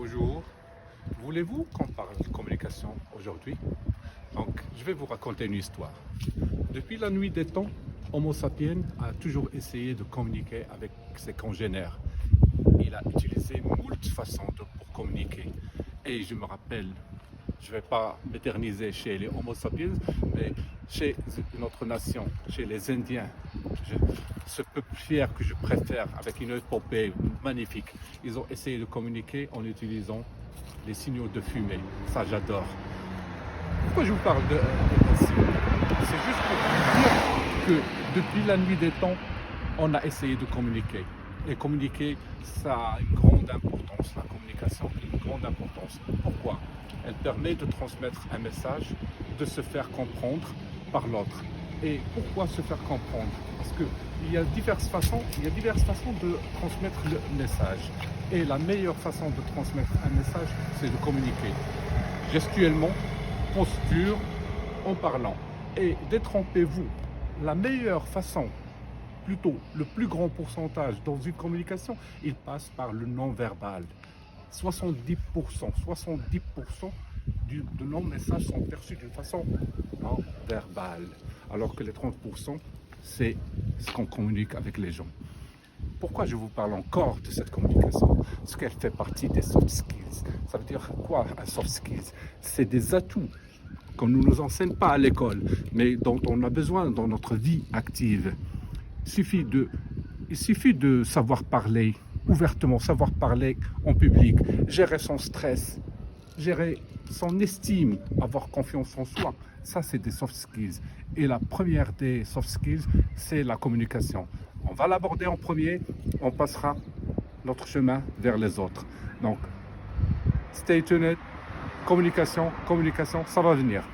Bonjour, voulez-vous qu'on parle de communication aujourd'hui? Donc, je vais vous raconter une histoire. Depuis la nuit des temps, Homo sapiens a toujours essayé de communiquer avec ses congénères. Il a utilisé moult façons pour communiquer. Et je me rappelle, je ne vais pas m'éterniser chez les Homo sapiens, mais chez notre nation, chez les Indiens, ce peuple fier que je préfère, avec une épopée magnifique, ils ont essayé de communiquer en utilisant les signaux de fumée. Ça, j'adore. Pourquoi je vous parle de signaux? C'est juste pour dire que depuis la nuit des temps, on a essayé de communiquer. Et communiquer, ça a une grande importance. La communication a une grande importance. Pourquoi? Elle permet de transmettre un message, de se faire comprendre par l'autre. Et pourquoi se faire comprendre? Parce qu'il y a diverses façons de transmettre le message. Et la meilleure façon de transmettre un message, c'est de communiquer. Gestuellement, posture, en parlant. Et détrompez-vous, la meilleure façon, plutôt le plus grand pourcentage dans une communication, il passe par le non-verbal. 70% de nos messages sont perçus d'une façon non verbale, alors que les 30%, c'est ce qu'on communique avec les gens. Pourquoi je vous parle encore de cette communication? Parce qu'elle fait partie des soft skills. Ça veut dire quoi, un soft skills? C'est des atouts qu'on ne nous enseigne pas à l'école, mais dont on a besoin dans notre vie active. Il suffit de savoir parler ouvertement, savoir parler en public, gérer son stress, gérer son estime, avoir confiance en soi. Ça, c'est des soft skills. Et la première des soft skills, c'est la communication. On va l'aborder en premier, on passera notre chemin vers les autres. Donc, stay tuned, communication, ça va venir.